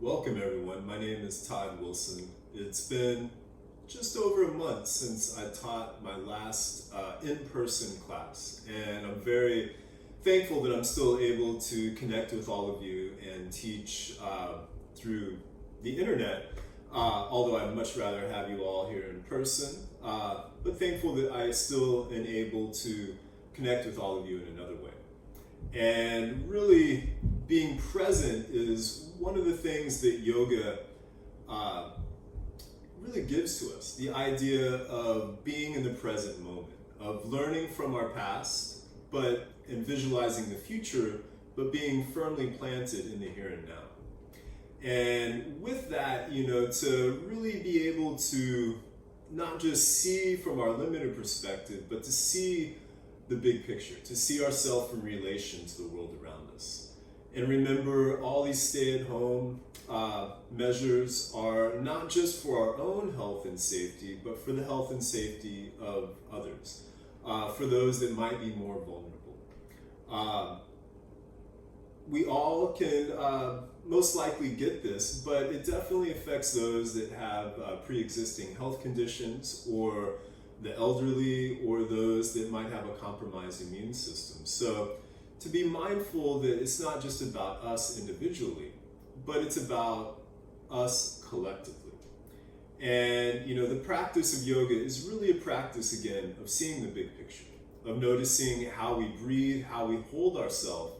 Welcome everyone, my name is Todd Wilson. It's been just over a month since I taught my last in-person class, and I'm very thankful that I'm still able to connect with all of you and teach through the internet, although I'd much rather have you all here in person, but thankful that I still am able to connect with all of you in another way. And really, being present is one of the things that yoga really gives to us. The idea of being in the present moment, of learning from our past, and visualizing the future, but being firmly planted in the here and now. And with that, to really be able to not just see from our limited perspective, but to see the big picture, to see ourselves in relation to the world around us. And remember, all these stay-at-home measures are not just for our own health and safety, but for the health and safety of others, for those that might be more vulnerable. We all can most likely get this, but it definitely affects those that have pre-existing health conditions, or the elderly, or those that might have a compromised immune system. So to be mindful that it's not just about us individually, but it's about us collectively. And the practice of yoga is really a practice, again, of seeing the big picture, of noticing how we breathe, how we hold ourselves,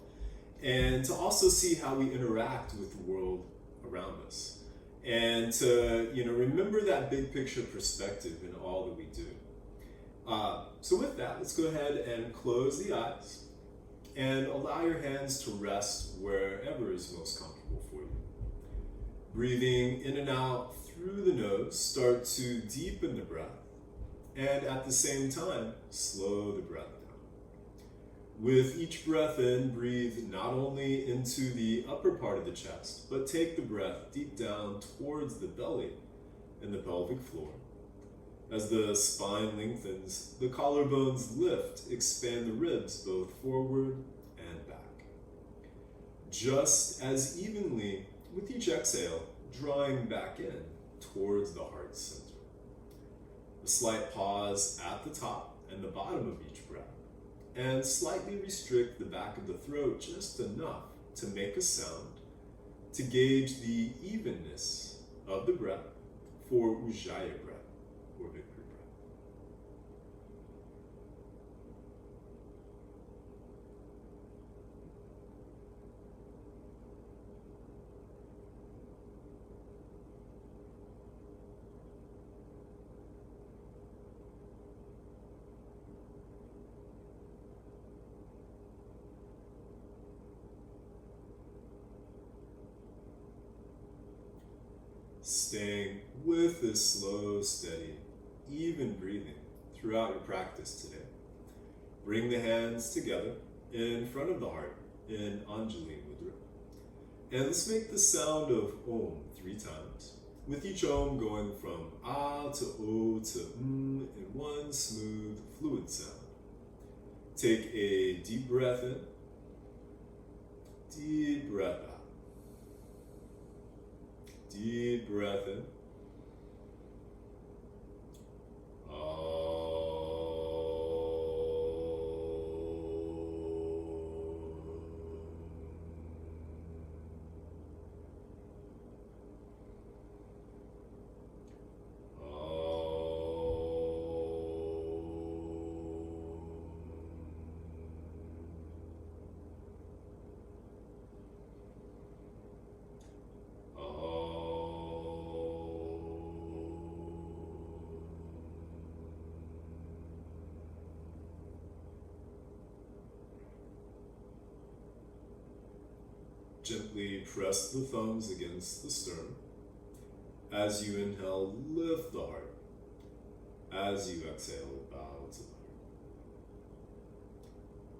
and to also see how we interact with the world around us. And to remember that big picture perspective in all that we do. So with that, let's go ahead and close the eyes and allow your hands to rest wherever is most comfortable for you. Breathing in and out through the nose, start to deepen the breath, and at the same time, slow the breath down. With each breath in, breathe not only into the upper part of the chest, but take the breath deep down towards the belly and the pelvic floor. As the spine lengthens, the collarbones lift, expand the ribs both forward and back. Just as evenly with each exhale, drawing back in towards the heart center. A slight pause at the top and the bottom of each breath, and slightly restrict the back of the throat just enough to make a sound to gauge the evenness of the breath for Ujjayi breath, or victory breath. Staying with this slow, steady, even breathing throughout your practice today. Bring the hands together in front of the heart in Anjali Mudra. And let's make the sound of Om 3 times, with each Om going from Ah to O to in one smooth, fluid sound. Take a deep breath in, deep breath out. Deep breath in. Gently press the thumbs against the sternum. As you inhale, lift the heart. As you exhale, bow to the heart.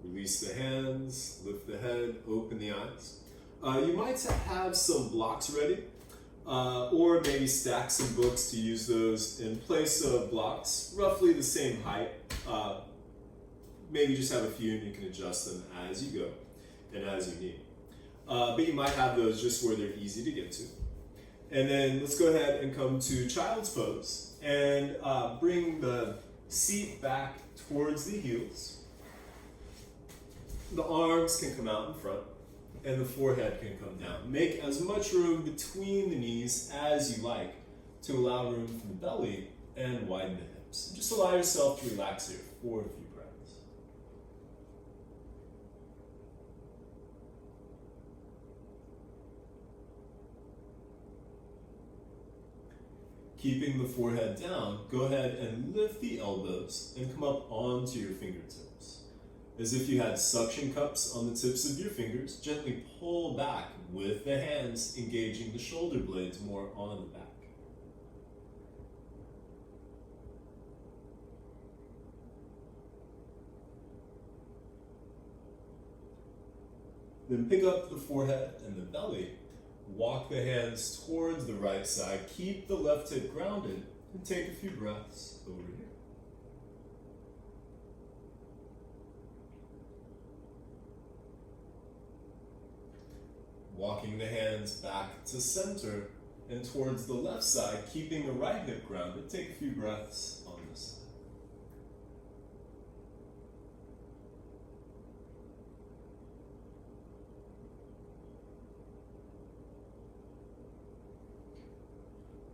Release the hands, lift the head, open the eyes. You might have some blocks ready, or maybe stack some books to use those in place of blocks, roughly the same height. Maybe just have a few and you can adjust them as you go and as you need. but you might have those just where they're easy to get to. And then let's go ahead and come to child's pose and bring the seat back towards the heels. The arms can come out in front and the forehead can come down. Make as much room between the knees as you like to allow room for the belly and widen the hips. Just allow yourself to relax here for a few breaths. Keeping the forehead down, go ahead and lift the elbows and come up onto your fingertips. As if you had suction cups on the tips of your fingers, gently pull back with the hands engaging the shoulder blades more on the back. Then pick up the forehead and the belly. Walk the hands towards the right side. Keep the left hip grounded and take a few breaths over here. Walking the hands back to center and towards the left side, keeping the right hip grounded. Take a few breaths on this side.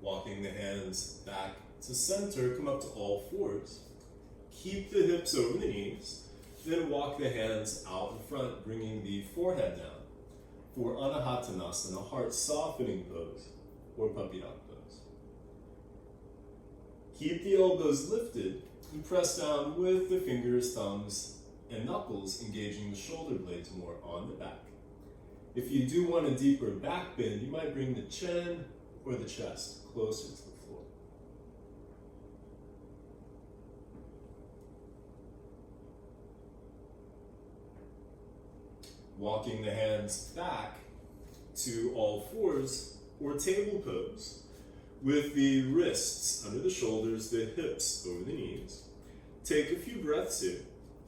Walking the hands back to center, come up to all fours. Keep the hips over the knees, then walk the hands out in front, bringing the forehead down for Anahatanasana, heart softening pose, or puppy dog pose. Keep the elbows lifted and press down with the fingers, thumbs, and knuckles engaging the shoulder blades more on the back. If you do want a deeper back bend, you might bring the chin or the chest closer to the floor. Walking the hands back to all fours or table pose with the wrists under the shoulders, the hips over the knees. Take a few breaths here,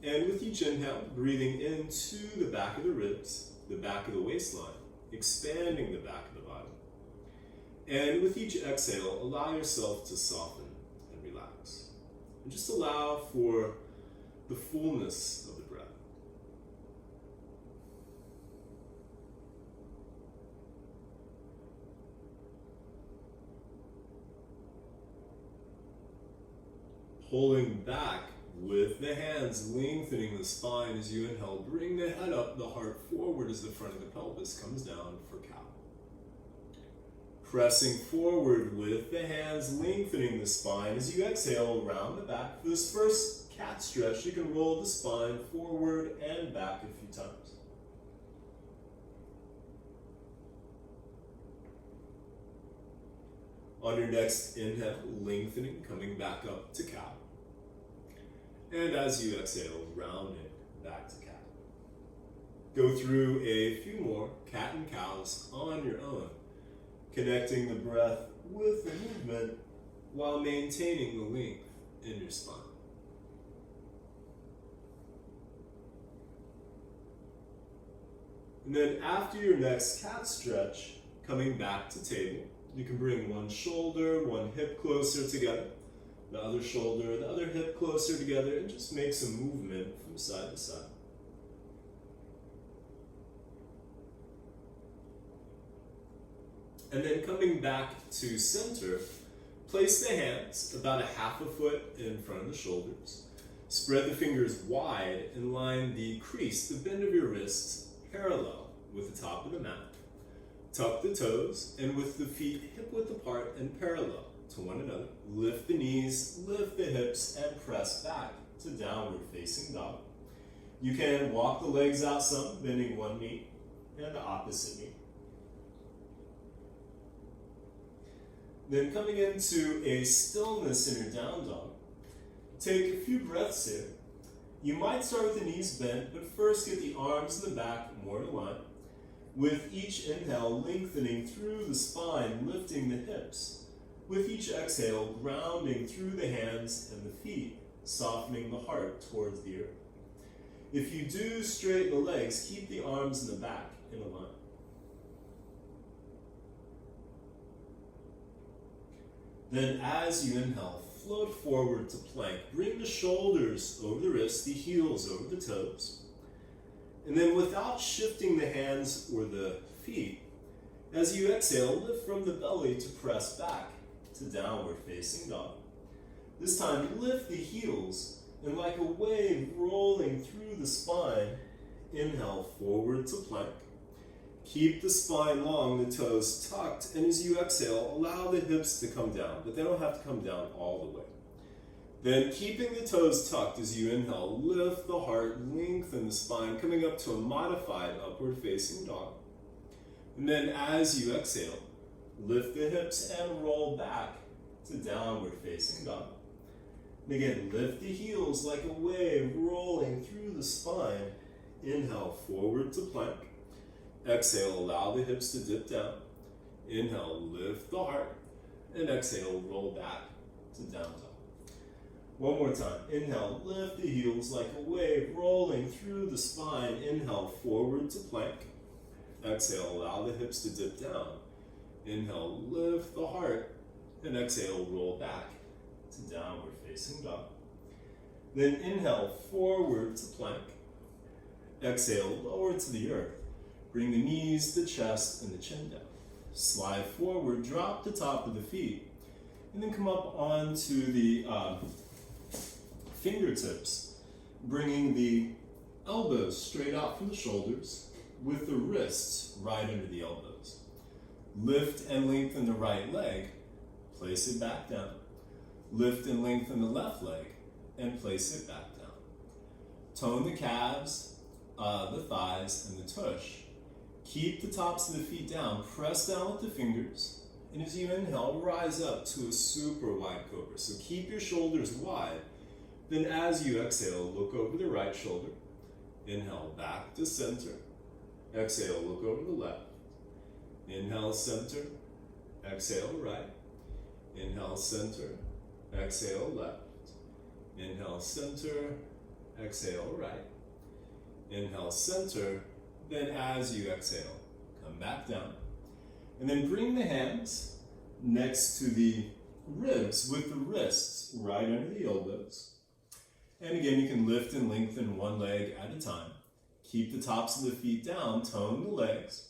and with each inhale, breathing into the back of the ribs, the back of the waistline, expanding the back of the body. And with each exhale, allow yourself to soften and relax. And just allow for the fullness of the breath. Pulling back with the hands, lengthening the spine as you inhale. Bring the head up, the heart forward as the front of the pelvis comes down for cow. Pressing forward with the hands, lengthening the spine as you exhale around the back. For this first cat stretch, you can roll the spine forward and back a few times. On your next inhale, lengthening, coming back up to cow. And as you exhale, rounding back to cat. Go through a few more cat and cows on your own, connecting the breath with the movement while maintaining the length in your spine. And then after your next cat stretch, coming back to table, you can bring one shoulder, one hip closer together, the other shoulder, the other hip closer together, and just make some movement from side to side. And then coming back to center, place the hands about a half a foot in front of the shoulders. Spread the fingers wide and line the crease, the bend of your wrists, parallel with the top of the mat. Tuck the toes, and with the feet hip width apart and parallel to one another, lift the knees, lift the hips, and press back to downward facing dog. You can walk the legs out some, bending one knee and the opposite knee. Then coming into a stillness in your down dog, take a few breaths here. You might start with the knees bent, but first get the arms in the back more in line. With each inhale, lengthening through the spine, lifting the hips. With each exhale, grounding through the hands and the feet, softening the heart towards the earth. If you do straighten the legs, keep the arms in the back in a line. Then as you inhale, float forward to plank. Bring the shoulders over the wrists, the heels over the toes. And then without shifting the hands or the feet, as you exhale, lift from the belly to press back to downward facing dog. This time, lift the heels and like a wave rolling through the spine, inhale forward to plank. Keep the spine long, the toes tucked, and as you exhale, allow the hips to come down, but they don't have to come down all the way. Then keeping the toes tucked as you inhale, lift the heart, lengthen the spine, coming up to a modified upward facing dog. And then as you exhale, lift the hips and roll back to downward facing dog. And again, lift the heels like a wave rolling through the spine. Inhale forward to plank. Exhale, allow the hips to dip down. Inhale, lift the heart. And exhale, roll back to down dog. One more time. Inhale, lift the heels like a wave rolling through the spine. Inhale, forward to plank. Exhale, allow the hips to dip down. Inhale, lift the heart. And exhale, roll back to downward facing dog. Then inhale, forward to plank. Exhale, lower to the earth. Bring the knees, the chest, and the chin down. Slide forward, drop the top of the feet, and then come up onto the fingertips, bringing the elbows straight out from the shoulders with the wrists right under the elbows. Lift and lengthen the right leg, place it back down. Lift and lengthen the left leg, and place it back down. Tone the calves, the thighs, and the tush. Keep the tops of the feet down, press down with the fingers, and as you inhale, rise up to a super wide cobra. So keep your shoulders wide. Then as you exhale, look over the right shoulder. Inhale, back to center. Exhale, look over the left. Inhale, center. Exhale, right. Inhale, center. Exhale, left. Inhale, center. Exhale, right. Inhale, center. Then as you exhale, come back down. And then bring the hands next to the ribs with the wrists right under the elbows. And again, you can lift and lengthen one leg at a time. Keep the tops of the feet down, tone the legs.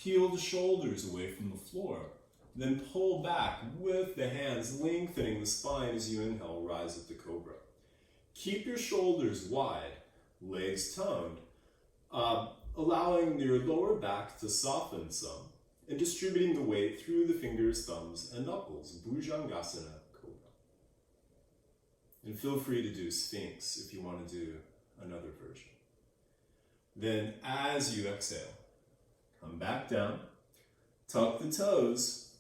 Peel the shoulders away from the floor. Then pull back with the hands, lengthening the spine as you inhale, rise up to cobra. Keep your shoulders wide, legs toned, allowing your lower back to soften some, and distributing the weight through the fingers, thumbs, and knuckles. Bhujangasana Cobra. And feel free to do Sphinx if you want to do another version. Then as you exhale, come back down, tuck the toes,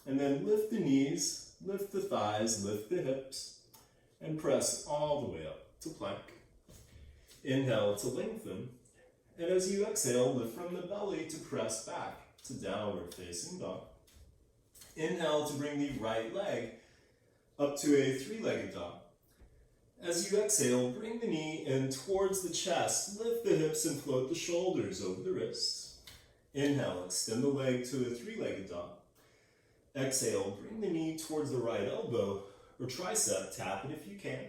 and then lift the knees, lift the thighs, lift the hips, and press all the way up to plank. Inhale to lengthen. And as you exhale, lift from the belly to press back to downward facing dog. Inhale to bring the right leg up to a three-legged dog. As you exhale, bring the knee in towards the chest, lift the hips and float the shoulders over the wrists. Inhale, extend the leg to a three-legged dog. Exhale, bring the knee towards the right elbow or tricep, tap it if you can.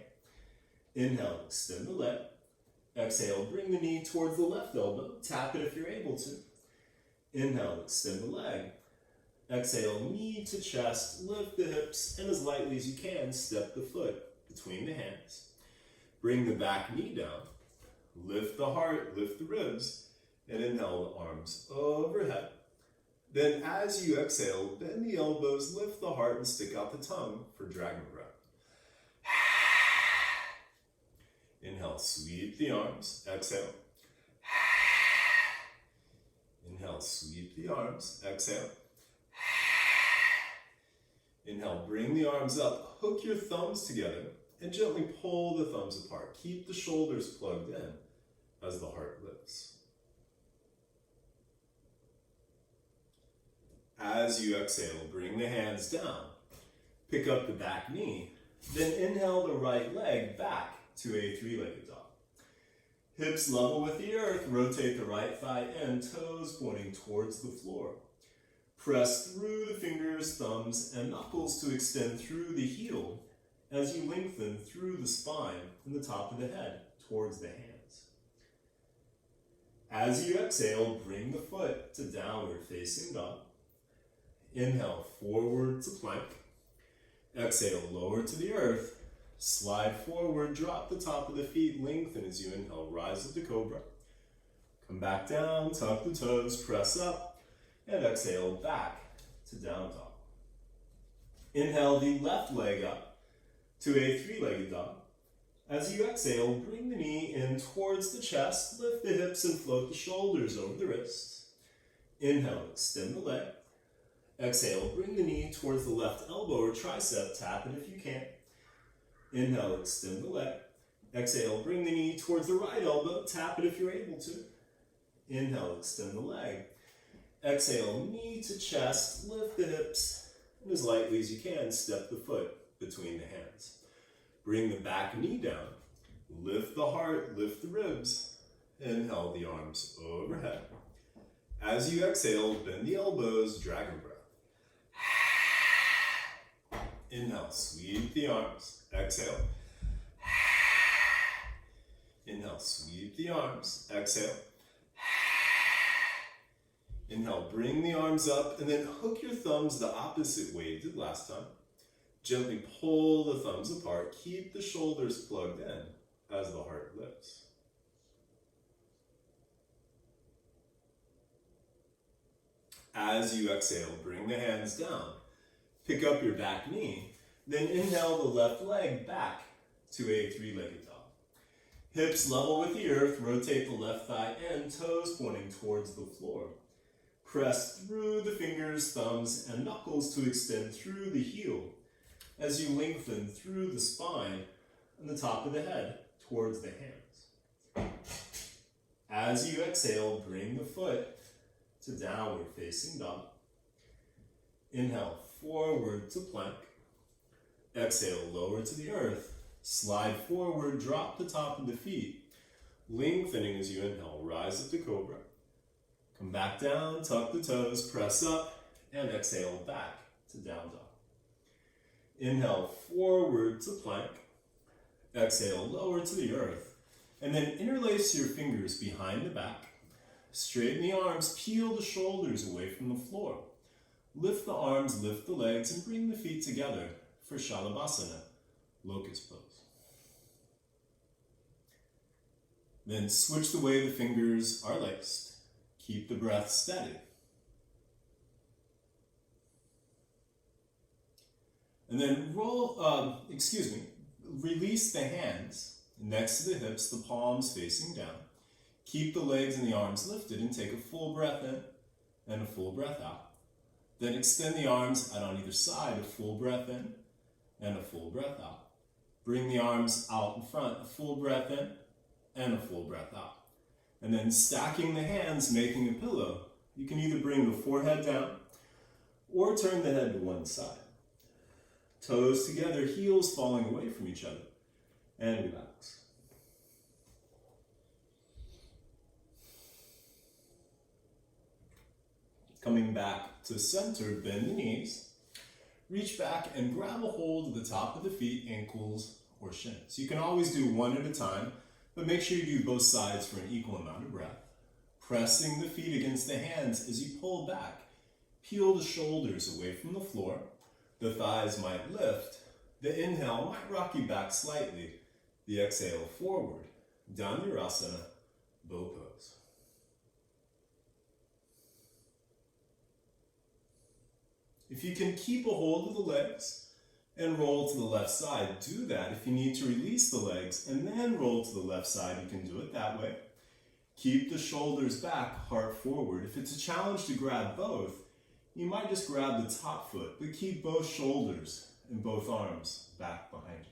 Inhale, extend the leg. Exhale, bring the knee towards the left elbow. Tap it if you're able to. Inhale, extend the leg. Exhale, knee to chest, lift the hips, and as lightly as you can, step the foot between the hands. Bring the back knee down. Lift the heart, lift the ribs, and inhale the arms overhead. Then as you exhale, bend the elbows, lift the heart, and stick out the tongue for dragon breath. Inhale, sweep the arms, exhale. Inhale, sweep the arms, exhale. Inhale, bring the arms up, hook your thumbs together, and gently pull the thumbs apart. Keep the shoulders plugged in as the heart lifts. As you exhale, bring the hands down. Pick up the back knee, then inhale the right leg back to a three-legged dog. Hips level with the earth, rotate the right thigh in, toes pointing towards the floor. Press through the fingers, thumbs, and knuckles to extend through the heel as you lengthen through the spine and the top of the head towards the hands. As you exhale, bring the foot to downward facing dog. Inhale, forward to plank. Exhale, lower to the earth. Slide forward, drop the top of the feet, lengthen as you inhale, rise up to cobra. Come back down, tuck the toes, press up, and exhale back to down dog. Inhale the left leg up to a three-legged dog. As you exhale, bring the knee in towards the chest, lift the hips and float the shoulders over the wrists. Inhale, extend the leg. Exhale, bring the knee towards the left elbow or tricep, tap it if you can. Inhale, extend the leg. Exhale, bring the knee towards the right elbow, tap it if you're able to. Inhale, extend the leg. Exhale, knee to chest, lift the hips, and as lightly as you can, step the foot between the hands. Bring the back knee down, lift the heart, lift the ribs. Inhale the arms overhead. As you exhale, bend the elbows, dragon breath. Inhale, sweep the arms. Exhale. Inhale, sweep the arms. Exhale. Inhale, bring the arms up and then hook your thumbs the opposite way you did last time. Gently pull the thumbs apart. Keep the shoulders plugged in as the heart lifts. As you exhale, bring the hands down. Pick up your back knee. Then inhale the left leg back to a three-legged dog. Hips level with the earth. Rotate the left thigh in, toes pointing towards the floor. Press through the fingers, thumbs, and knuckles to extend through the heel as you lengthen through the spine and the top of the head towards the hands. As you exhale, bring the foot to downward facing dog. Inhale, forward to plank. Exhale, lower to the earth. Slide forward, drop the top of the feet, lengthening as you inhale, rise up to cobra. Come back down, tuck the toes, press up, and exhale back to down dog. Inhale, forward to plank. Exhale, lower to the earth. And then interlace your fingers behind the back. Straighten the arms, peel the shoulders away from the floor. Lift the arms, lift the legs, and bring the feet together for Shalabhasana, locust pose. Then switch the way the fingers are laced. Keep the breath steady. And then release the hands next to the hips, the palms facing down. Keep the legs and the arms lifted and take a full breath in and a full breath out. Then extend the arms out on either side, a full breath in and a full breath out. Bring the arms out in front, a full breath in and a full breath out. And then stacking the hands, making a pillow. You can either bring the forehead down or turn the head to one side. Toes together, heels falling away from each other. And relax. Coming back to center, bend the knees. Reach back and grab a hold of the top of the feet, ankles, or shins. You can always do one at a time, but make sure you do both sides for an equal amount of breath. Pressing the feet against the hands as you pull back. Peel the shoulders away from the floor. The thighs might lift. The inhale might rock you back slightly. The exhale forward. Dhanurasana, bow pose. If you can keep a hold of the legs and roll to the left side, do that. If you need to release the legs and then roll to the left side, you can do it that way. Keep the shoulders back, heart forward. If it's a challenge to grab both, you might just grab the top foot, but keep both shoulders and both arms back behind you.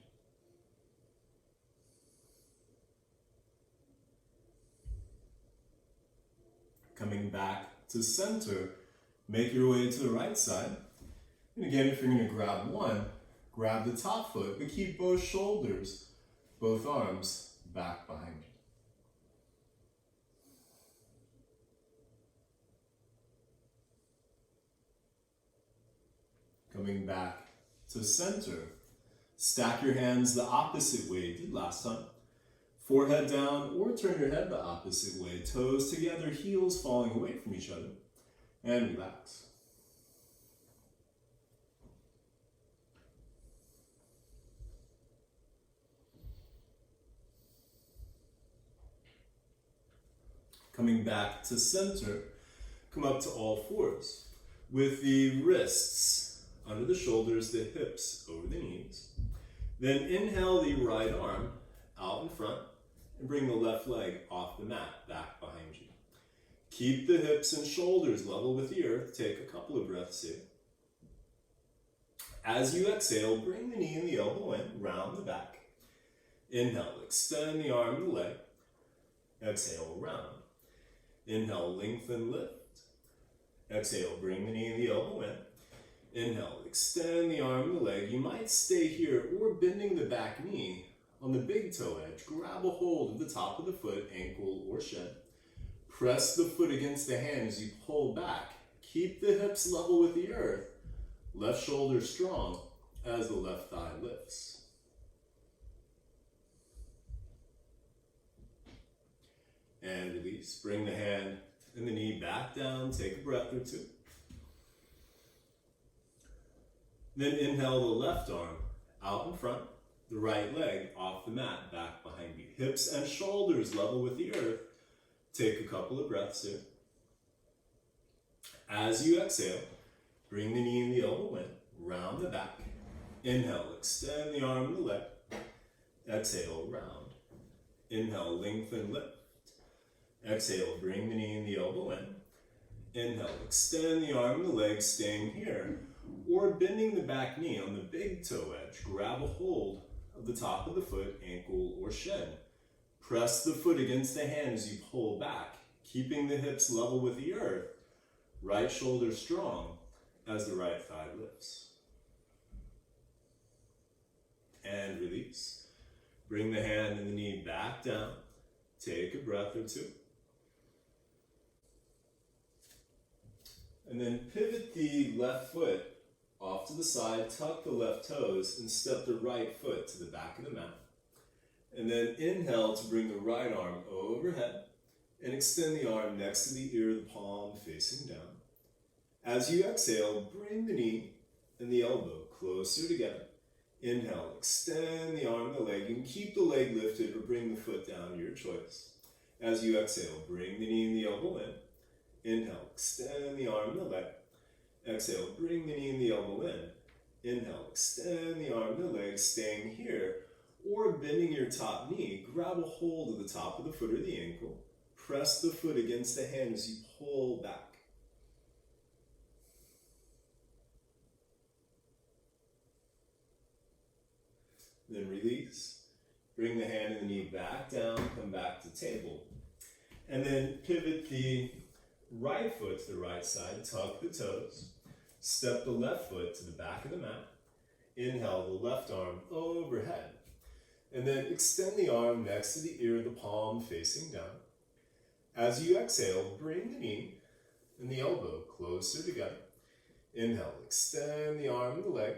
Coming back to center, make your way to the right side. And again, if you're going to grab one, grab the top foot, but keep both shoulders, both arms back behind you. Coming back to center. Stack your hands the opposite way you did last time. Forehead down or turn your head the opposite way. Toes together, heels falling away from each other. And relax. Coming back to center, come up to all fours with the wrists under the shoulders, the hips over the knees. Then inhale the right arm out in front and bring the left leg off the mat, back behind you. Keep the hips and shoulders level with the earth. Take a couple of breaths here. As you exhale, bring the knee and the elbow in, round the back. Inhale, extend the arm and the leg. Exhale, round. Inhale, lengthen, lift. Exhale, bring the knee and the elbow in. Inhale, extend the arm and the leg. You might stay here or bending the back knee on the big toe edge. Grab a hold of the top of the foot, ankle or shin. Press the foot against the hand as you pull back. Keep the hips level with the earth. Left shoulder strong as the left thigh lifts. And release. Bring the hand and the knee back down. Take a breath or two. Then inhale the left arm out in front, the right leg off the mat, back behind you. Hips and shoulders level with the earth. Take a couple of breaths here. As you exhale, bring the knee and the elbow in, round the back. Inhale, extend the arm and the leg. Exhale, round. Inhale, lengthen, lift. Exhale, bring the knee and the elbow in. Inhale, extend the arm and the leg, staying here. Or bending the back knee on the big toe edge. Grab a hold of the top of the foot, ankle or shin. Press the foot against the hand as you pull back, keeping the hips level with the earth. Right shoulder strong as the right thigh lifts. And release. Bring the hand and the knee back down. Take a breath or two. And then pivot the left foot off to the side, tuck the left toes, and step the right foot to the back of the mat. And then inhale to bring the right arm overhead and extend the arm next to the ear, the palm facing down. As you exhale, bring the knee and the elbow closer together. Inhale, extend the arm and the leg. You can keep the leg lifted or bring the foot down, your choice. As you exhale, bring the knee and the elbow in. Inhale, extend the arm and the leg. Exhale, bring the knee and the elbow in. Inhale, extend the arm and the leg, staying here. Or bending your top knee, grab a hold of the top of the foot or the ankle. Press the foot against the hand as you pull back. Then release. Bring the hand and the knee back down, come back to table. And then pivot the right foot to the right side, tuck the toes. Step the left foot to the back of the mat. Inhale the left arm overhead. And then extend the arm next to the ear, the palm facing down. As you exhale, bring the knee and the elbow closer together. Inhale, extend the arm and the leg.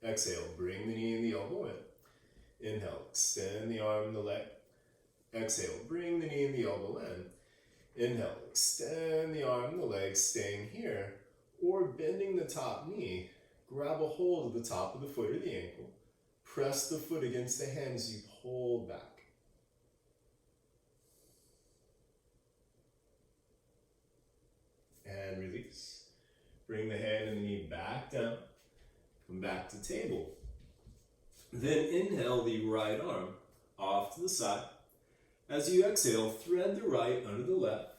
Exhale, bring the knee and the elbow in. Inhale, extend the arm and the leg. Exhale, bring the knee and the elbow in. Inhale, extend the arm and the leg, staying here. Or bending the top knee, grab a hold of the top of the foot or the ankle. Press the foot against the hand as you pull back. And release. Bring the hand and the knee back down. Come back to table. Then inhale the right arm off to the side. As you exhale, thread the right under the left.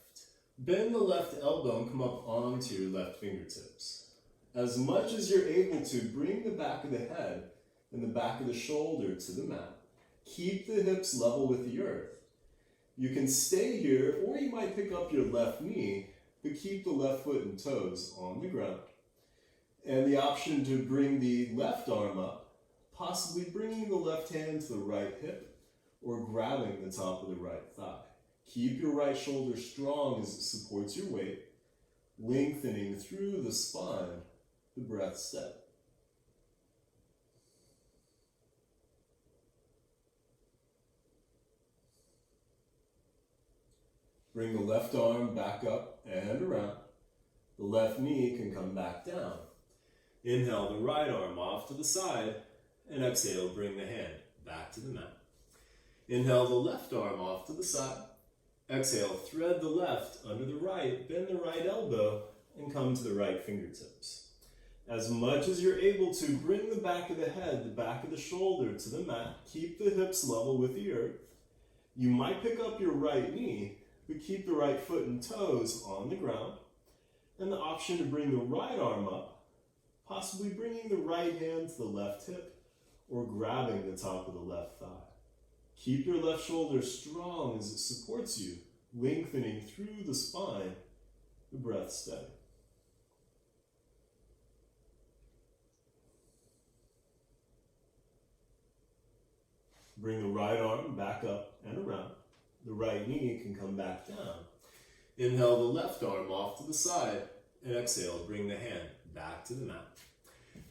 Bend the left elbow and come up onto your left fingertips. As much as you're able to, bring the back of the head and the back of the shoulder to the mat. Keep the hips level with the earth. You can stay here, or you might pick up your left knee, but keep the left foot and toes on the ground. And the option to bring the left arm up, possibly bringing the left hand to the right hip, or grabbing the top of the right thigh. Keep your right shoulder strong as it supports your weight, lengthening through the spine, the breath step. Bring the left arm back up and around. The left knee can come back down. Inhale the right arm off to the side, and exhale, bring the hand back to the mat. Inhale the left arm off to the side. Exhale, thread the left under the right, bend the right elbow, and come to the right fingertips. As much as you're able to, bring the back of the head, the back of the shoulder to the mat. Keep the hips level with the earth. You might pick up your right knee, but keep the right foot and toes on the ground. And the option to bring the right arm up, possibly bringing the right hand to the left hip or grabbing the top of the left thigh. Keep your left shoulder strong as it supports you, lengthening through the spine, the breath steady. Bring the right arm back up and around. The right knee can come back down. Inhale the left arm off to the side, and exhale, bring the hand back to the mat.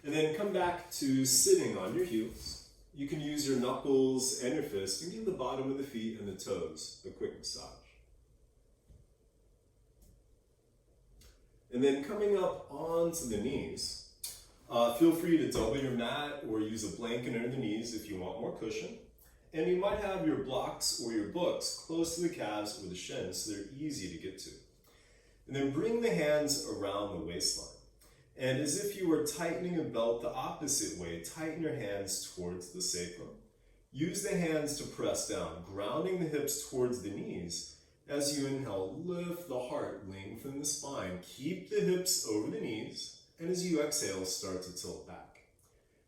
And then come back to sitting on your heels. You can use your knuckles and your fists and give the bottom of the feet and the toes a quick massage. And then coming up onto the knees, feel free to double your mat or use a blanket under the knees if you want more cushion. And you might have your blocks or your books close to the calves or the shins so they're easy to get to. And then bring the hands around the waistline. And as if you were tightening a belt the opposite way, tighten your hands towards the sacrum. Use the hands to press down, grounding the hips towards the knees. As you inhale, lift the heart, lengthen the spine. Keep the hips over the knees. And as you exhale, start to tilt back.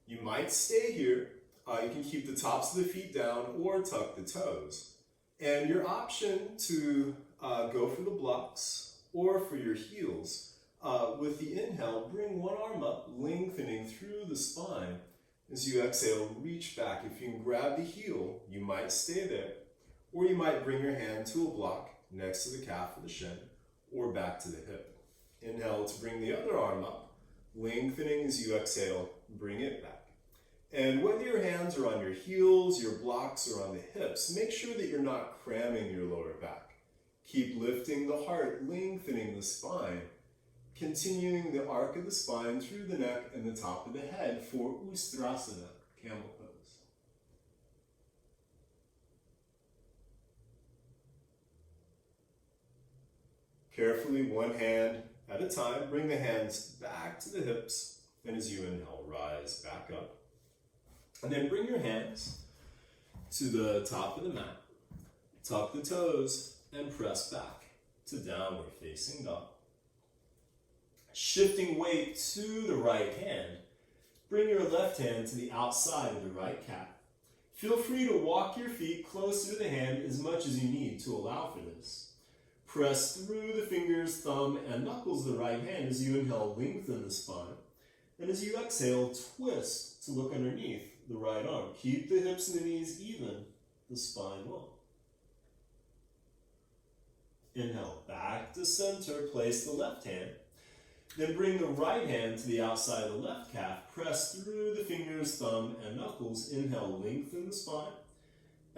You might stay here. You can keep the tops of the feet down or tuck the toes. And your option to go for the blocks or for your heels. With the inhale, bring one arm up, lengthening through the spine. As you exhale, reach back. If you can grab the heel, you might stay there. Or you might bring your hand to a block next to the calf or the shin, or back to the hip. Inhale to bring the other arm up, lengthening as you exhale, bring it back. And whether your hands are on your heels, your blocks, or on the hips, make sure that you're not cramming your lower back. Keep lifting the heart, lengthening the spine, continuing the arc of the spine through the neck and the top of the head for Ustrasana, camel pose. Carefully, one hand at a time, bring the hands back to the hips, and as you inhale, rise back up. And then bring your hands to the top of the mat, tuck the toes, and press back to downward facing dog. Shifting weight to the right hand, bring your left hand to the outside of the right calf. Feel free to walk your feet closer to the hand as much as you need to allow for this. Press through the fingers, thumb, and knuckles of the right hand as you inhale, lengthen the spine. And as you exhale, twist to look underneath the right arm. Keep the hips and the knees even, the spine long. Inhale, back to center, place the left hand. Then bring the right hand to the outside of the left calf. Press through the fingers, thumb, and knuckles. Inhale, lengthen the spine.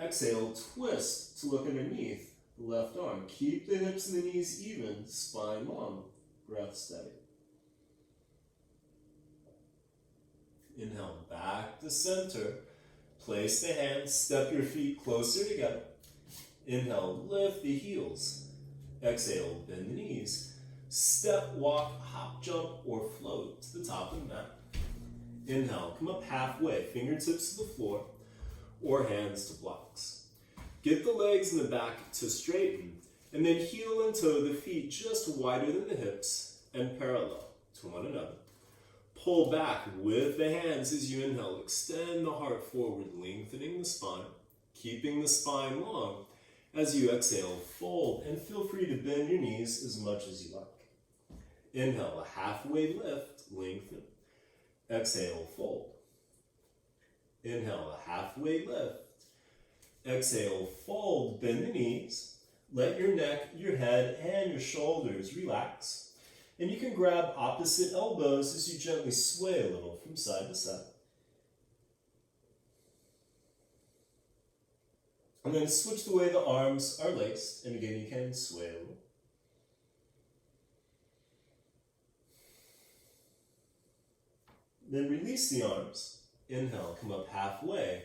Exhale, twist to look underneath the left arm. Keep the hips and the knees even, spine long, breath steady. Inhale, back to center. Place the hands, step your feet closer together. Inhale, lift the heels. Exhale, bend the knees. Step, walk, hop, jump, or float to the top of the mat. Inhale, come up halfway, fingertips to the floor, or hands to blocks. Get the legs and the back to straighten, and then heel and toe the feet just wider than the hips and parallel to one another. Pull back with the hands as you inhale. Extend the heart forward, lengthening the spine, keeping the spine long. As you exhale, fold, and feel free to bend your knees as much as you like. Inhale, a halfway lift, lengthen. Exhale, fold. Inhale, a halfway lift. Exhale, fold, bend the knees. Let your neck, your head, and your shoulders relax. And you can grab opposite elbows as you gently sway a little from side to side. And then switch the way the arms are laced. And again, you can sway a little. Then release the arms. Inhale, come up halfway.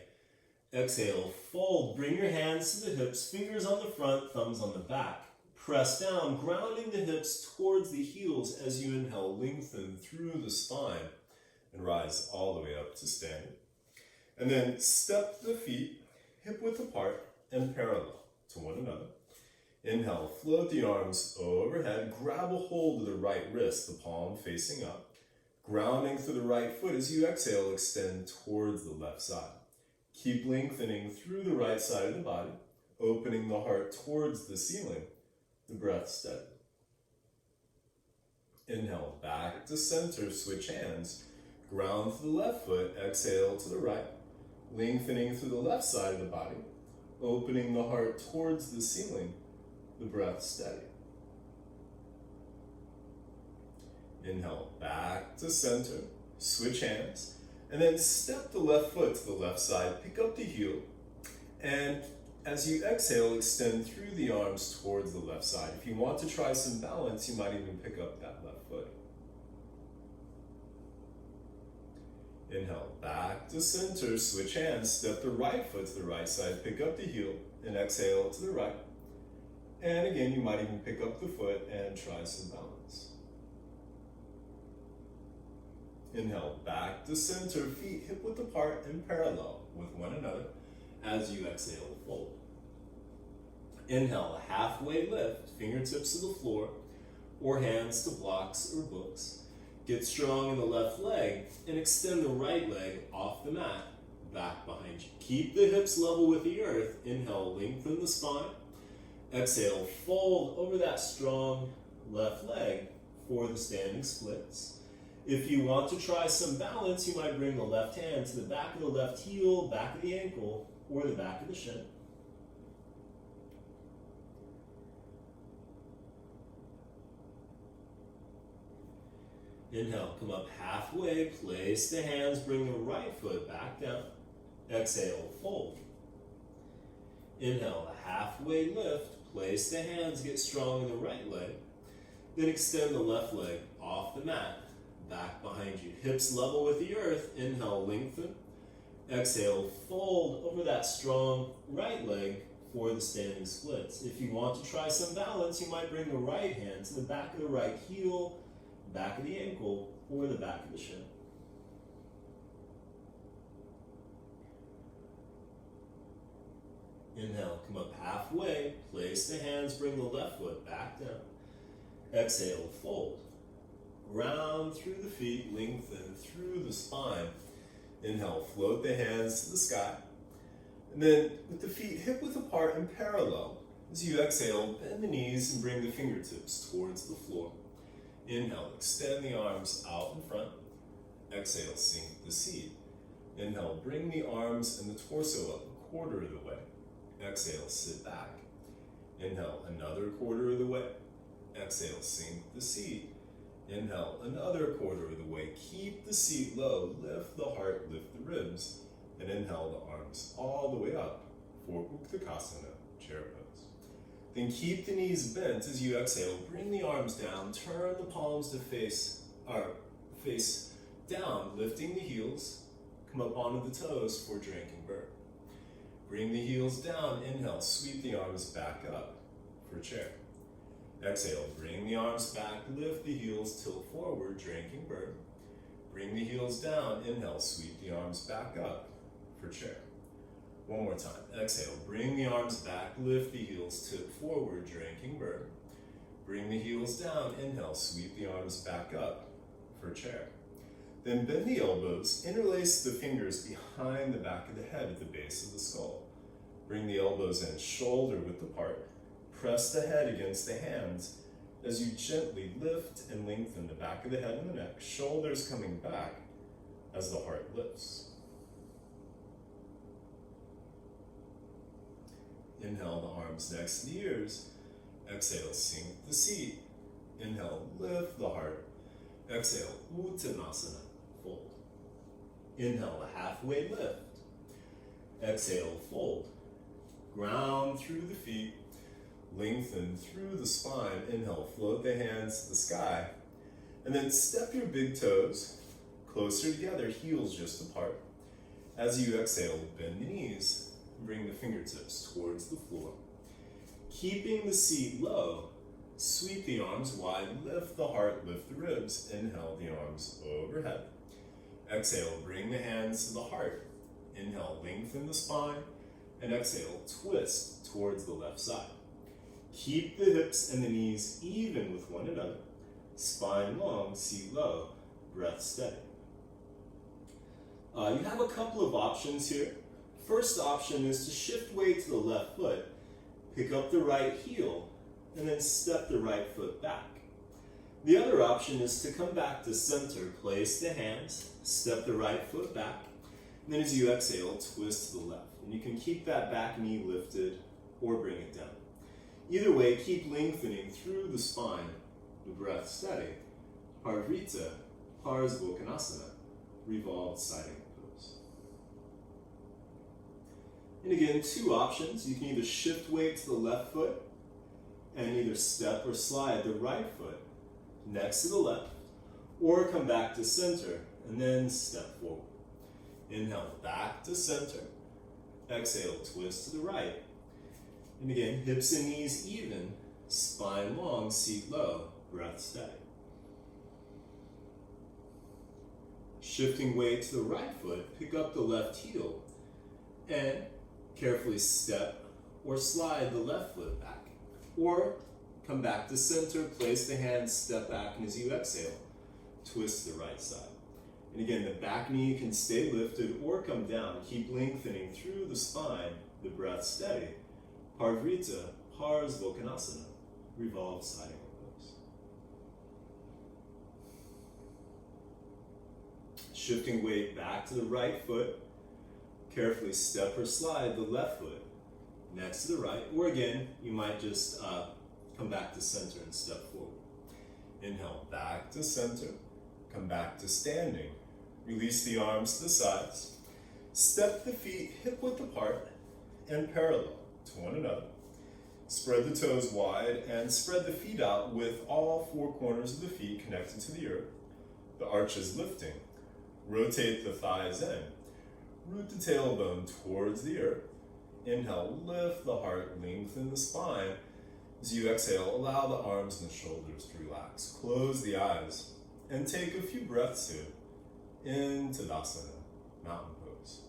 Exhale, fold. Bring your hands to the hips, fingers on the front, thumbs on the back. Press down, grounding the hips towards the heels as you inhale, lengthen through the spine and rise all the way up to standing. And then step the feet hip width apart and parallel to one another. Inhale, float the arms overhead, grab a hold of the right wrist, the palm facing up. Grounding through the right foot as you exhale, extend towards the left side. Keep lengthening through the right side of the body, opening the heart towards the ceiling, the breath steady. Inhale, back to center, switch hands. Ground through the left foot, exhale to the right, lengthening through the left side of the body, opening the heart towards the ceiling, the breath steady. Inhale, back to center, switch hands, and then step the left foot to the left side, pick up the heel, and as you exhale, extend through the arms towards the left side. If you want to try some balance, you might even pick up that left foot. Inhale, back to center, switch hands, step the right foot to the right side, pick up the heel, and exhale to the right. And again, you might even pick up the foot and try some balance. Inhale, back to center, feet hip width apart and parallel with one another as you exhale, fold. Inhale, halfway lift, fingertips to the floor or hands to blocks or books. Get strong in the left leg and extend the right leg off the mat, back behind you. Keep the hips level with the earth. Inhale, lengthen the spine. Exhale, fold over that strong left leg for the standing splits. If you want to try some balance, you might bring the left hand to the back of the left heel, back of the ankle, or the back of the shin. Inhale, come up halfway, place the hands, bring the right foot back down. Exhale, fold. Inhale, a halfway lift, place the hands, get strong in the right leg. Then extend the left leg off the mat, back behind you. Hips level with the earth. Inhale, lengthen. Exhale, fold over that strong right leg for the standing splits. If you want to try some balance, you might bring the right hand to the back of the right heel, back of the ankle, or the back of the shin. Inhale, come up halfway, place the hands, bring the left foot back down. Exhale, fold. Round through the feet, lengthen through the spine. Inhale, float the hands to the sky. And then with the feet hip width apart and parallel, as you exhale, bend the knees and bring the fingertips towards the floor. Inhale, extend the arms out in front. Exhale, sink the seat. Inhale, bring the arms and the torso up a quarter of the way. Exhale, sit back. Inhale, another quarter of the way. Exhale, sink the seat. Inhale, another quarter of the way. Keep the seat low, lift the heart, lift the ribs. And inhale the arms all the way up for Uttanasana, chair pose. Then keep the knees bent as you exhale. Bring the arms down, turn the palms to face down, lifting the heels. Come up onto the toes for drinking bird. Bring the heels down, inhale, sweep the arms back up for chair. Exhale, bring the arms back, lift the heels, tilt forward, drinking bird. Bring the heels down, inhale, sweep the arms back up for chair. One more time. Exhale, bring the arms back, lift the heels, tip forward, drinking bird. Bring the heels down, inhale, sweep the arms back up for chair. Then bend the elbows, interlace the fingers behind the back of the head at the base of the skull. Bring the elbows in, shoulder width apart. Press the head against the hands as you gently lift and lengthen the back of the head and the neck, shoulders coming back as the heart lifts. Inhale, the arms next to the ears. Exhale, sink the seat. Inhale, lift the heart. Exhale, Uttanasana, fold. Inhale, a halfway lift. Exhale, fold. ground through the feet, lengthen through the spine. Inhale, float the hands to the sky. And then step your big toes closer together, heels just apart. As you exhale, bend the knees, bring the fingertips towards the floor. Keeping the seat low, sweep the arms wide, lift the heart, lift the ribs. Inhale, the arms overhead. Exhale, bring the hands to the heart. Inhale, lengthen the spine, and exhale, twist towards the left side. Keep the hips and the knees even with one another. Spine long, seat low, breath steady. You have a couple of options here. First option is to shift weight to the left foot, pick up the right heel, and then step the right foot back. The other option is to come back to center, place the hands, step the right foot back, and then as you exhale, twist to the left. And you can keep that back knee lifted or bring it down. Either way, keep lengthening through the spine, the breath steady. Parvrita, Parsvottanasana, revolved side angle pose. And again, two options. You can either shift weight to the left foot and either step or slide the right foot next to the left, or come back to center and then step forward. Inhale, back to center. Exhale, twist to the right. And again, hips and knees even, spine long, seat low, breath steady. Shifting weight to the right foot, pick up the left heel and carefully step or slide the left foot back. Or come back to center, place the hands, step back, and as you exhale, twist to the right side. And again, the back knee can stay lifted or come down. Keep lengthening through the spine, the breath steady. Parvrita, Parsvottanasana, revolved side angle pose. Shifting weight back to the right foot, carefully step or slide the left foot next to the right, or again, you might just come back to center and step forward. Inhale, back to center, come back to standing. Release the arms to the sides. Step the feet hip width apart and parallel to one another. Spread the toes wide and spread the feet out with all four corners of the feet connected to the earth. The arches lifting. Rotate the thighs in. Root the tailbone towards the earth. Inhale, lift the heart, lengthen the spine. As you exhale, allow the arms and the shoulders to relax. Close the eyes and take a few breaths here into Tadasana, mountain pose.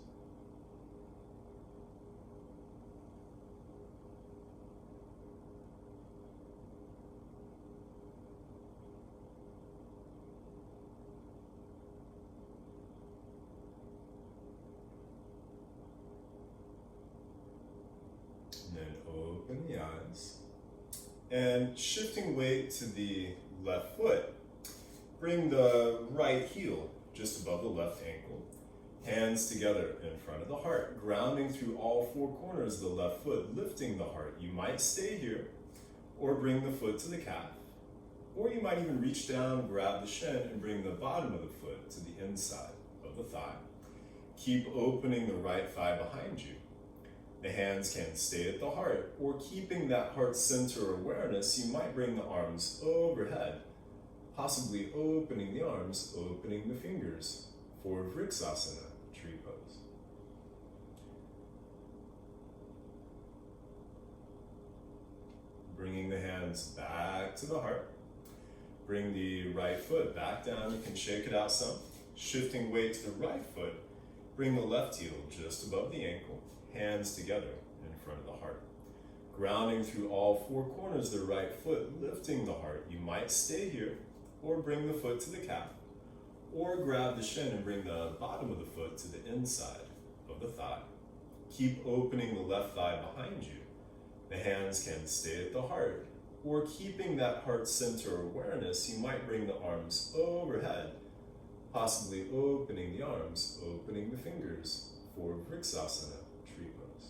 And then open the eyes. And shifting weight to the left foot, bring the right heel just above the left ankle. Hands together in front of the heart, grounding through all four corners of the left foot, lifting the heart. You might stay here, or bring the foot to the calf. Or you might even reach down, grab the shin, and bring the bottom of the foot to the inside of the thigh. Keep opening the right thigh behind you. The hands can stay at the heart, or keeping that heart center awareness, you might bring the arms overhead, possibly opening the arms, opening the fingers for Vrksasana, tree pose. Bringing the hands back to the heart. Bring the right foot back down. You can shake it out some. Shifting weight to the right foot. Bring the left heel just above the ankle. Hands together in front of the heart. Grounding through all four corners of the right foot, lifting the heart. You might stay here, or bring the foot to the calf, or grab the shin and bring the bottom of the foot to the inside of the thigh. Keep opening the left thigh behind you. The hands can stay at the heart, or keeping that heart center awareness, you might bring the arms overhead, possibly opening the arms, opening the fingers for Vrksasana, tree pose.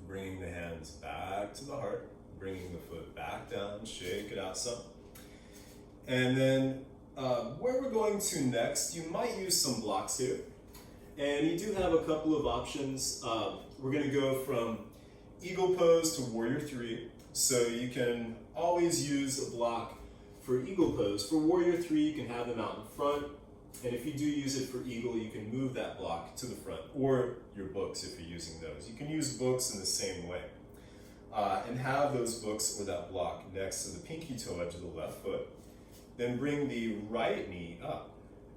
Bringing the hands back to the heart, bringing the foot back down, shake it out some. And then Where we're going to next, you might use some blocks here. And you do have a couple of options. We're going to go from Eagle Pose to Warrior 3. So you can always use a block for Eagle Pose. For Warrior 3, you can have them out in front. And if you do use it for Eagle, you can move that block to the front, or your books if you're using those. You can use books in the same way. And have those books or that block next to the pinky toe edge of the left foot. Then bring the right knee up.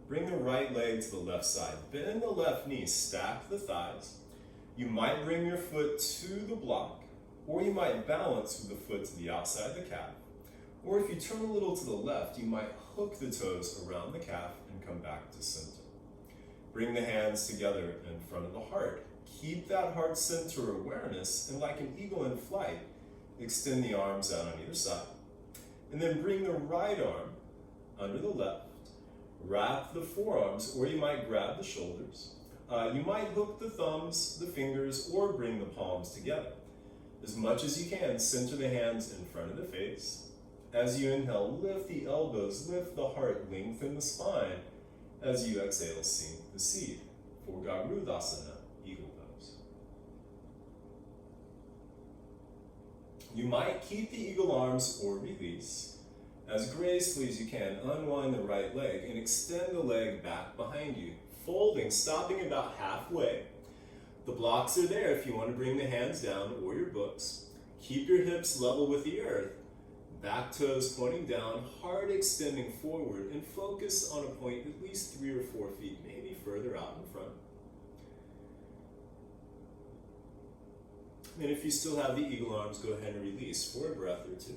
Bring the right leg to the left side. Bend the left knee, stack the thighs. You might bring your foot to the block, or you might balance with the foot to the outside of the calf. Or if you turn a little to the left, you might hook the toes around the calf and come back to center. Bring the hands together in front of the heart. Keep that heart center awareness, and like an eagle in flight, extend the arms out on either side. And then bring the right arm under the left. Wrap the forearms, or you might grab the shoulders. You might hook the thumbs, the fingers, or bring the palms together. As much as you can, center the hands in front of the face. As you inhale, lift the elbows, lift the heart, lengthen the spine. As you exhale, sink the seat for Garudasana, Eagle Pose. You might keep the eagle arms or release. As gracefully as you can, unwind the right leg and extend the leg back behind you, folding, stopping about halfway. The blocks are there if you want to bring the hands down or your books. Keep your hips level with the earth, back toes pointing down, heart extending forward, and focus on a point at least 3 or 4 feet, maybe further out in front. And if you still have the eagle arms, go ahead and release for a breath or two.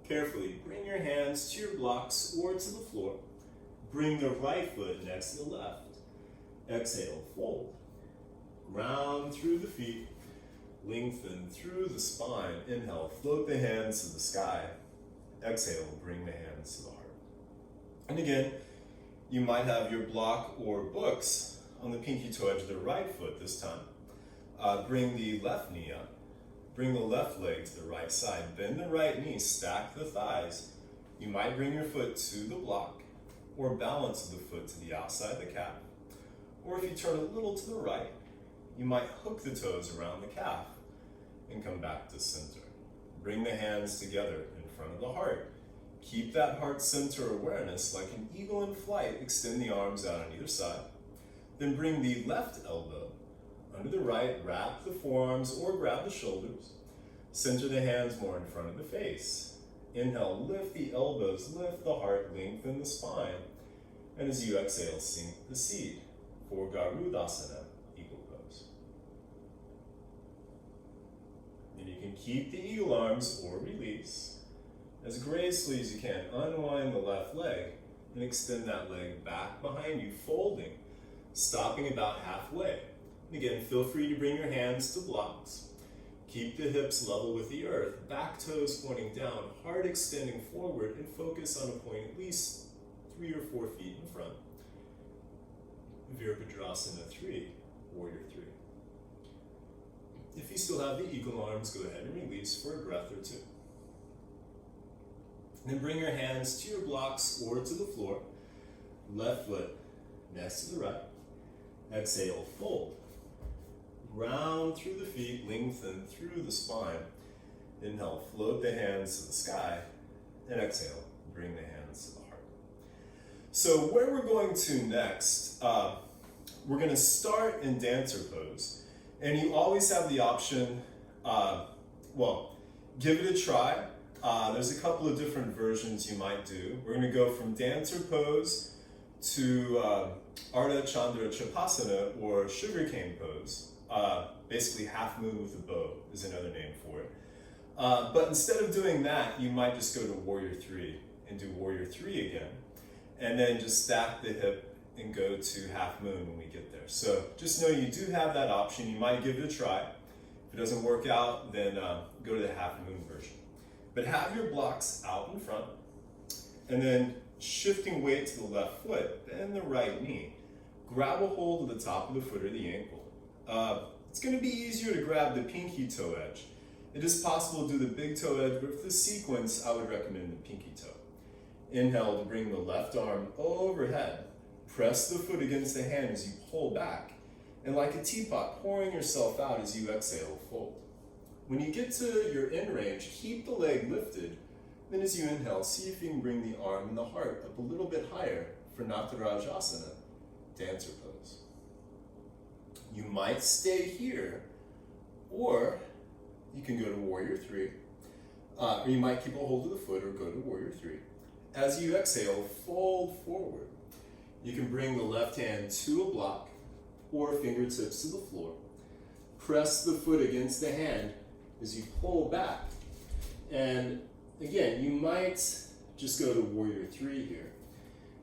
Carefully, bring your hands to your blocks or to the floor. Bring the right foot next to the left. Exhale, fold. Round through the feet. Lengthen through the spine. Inhale, float the hands to the sky. Exhale, bring the hands to the heart. And again, you might have your block or books on the pinky toe edge of the right foot this time. Bring the left knee up. Bring the left leg to the right side. Bend the right knee, stack the thighs. You might bring your foot to the block or balance the foot to the outside of the calf. Or if you turn a little to the right, you might hook the toes around the calf and come back to center. Bring the hands together in front of the heart. Keep that heart center awareness like an eagle in flight. Extend the arms out on either side. Then bring the left elbow under the right, wrap the forearms or grab the shoulders. Center the hands more in front of the face. Inhale, lift the elbows, lift the heart, lengthen the spine. And as you exhale, sink the seat for Garudasana, Eagle Pose. And you can keep the eagle arms or release. As gracefully as you can, unwind the left leg and extend that leg back behind you, folding, stopping about halfway. And again, feel free to bring your hands to blocks. Keep the hips level with the earth, back toes pointing down, heart extending forward, and focus on a point at least 3 or 4 feet in front. Virabhadrasana 3, Warrior 3. If you still have the eagle arms, go ahead and release for a breath or two. Then bring your hands to your blocks or to the floor. Left foot next to the right. Exhale, fold. Round through the feet, lengthen through the spine. Inhale, float the hands to the sky. And exhale, bring the hands to the heart. So where we're going to next, we're going to start in dancer pose. And you always have the option, give it a try. There's a couple of different versions you might do. We're going to go from dancer pose to Ardha Chandra Chapasana, or sugarcane pose. Basically half moon with a bow is another name for it. But instead of doing that, you might just go to Warrior 3 and do Warrior 3 again. And then just stack the hip and go to half moon when we get there. So just know you do have that option. You might give it a try. If it doesn't work out, then go to the half moon version. But have your blocks out in front, and then shifting weight to the left foot, bend the right knee. Grab a hold of the top of the foot or the ankle. It's going to be easier to grab the pinky toe edge. It is possible to do the big toe edge, but for the sequence, I would recommend the pinky toe. Inhale to bring the left arm overhead. Press the foot against the hand as you pull back. And like a teapot, pouring yourself out as you exhale, fold. When you get to your end range, keep the leg lifted. Then as you inhale, see if you can bring the arm and the heart up a little bit higher for Natarajasana, dancer pose. You might stay here, or you can go to Warrior 3, or you might keep a hold of the foot or go to Warrior 3. As you exhale, fold forward. You can bring the left hand to a block or fingertips to the floor. Press the foot against the hand as you pull back. And again, you might just go to Warrior 3 here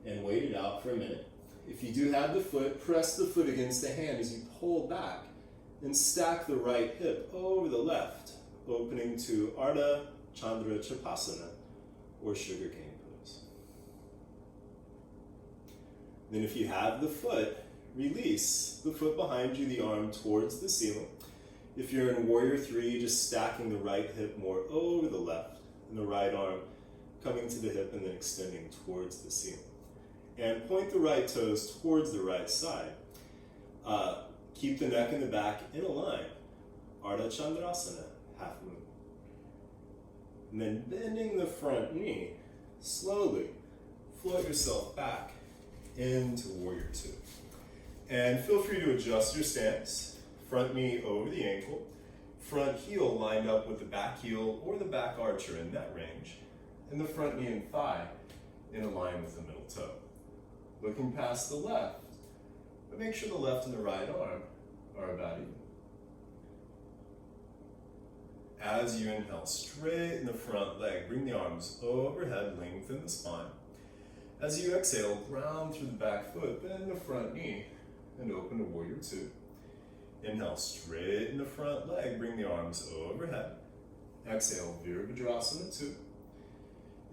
and wait it out for a minute. If you do have the foot, press the foot against the hand as you pull back and stack the right hip over the left, opening to Ardha Chandra Chapasana or sugarcane pose. Then if you have the foot, release the foot behind you, the arm towards the ceiling. If you're in Warrior 3, just stacking the right hip more over the left and the right arm coming to the hip and then extending towards the ceiling. And point the right toes towards the right side. Keep the neck and the back in a line. Ardha Chandrasana, half moon. And then bending the front knee, slowly float yourself back into Warrior 2. And feel free to adjust your stance. Front knee over the ankle. Front heel lined up with the back heel or the back archer in that range. And the front knee and thigh in a line with the middle toe. Looking past the left, but make sure the left and the right arm are about even. As you inhale, straighten the front leg, bring the arms overhead, lengthen the spine. As you exhale, ground through the back foot, bend the front knee, and open to Warrior 2. Inhale, straighten the front leg, bring the arms overhead. Exhale, Virabhadrasana 2.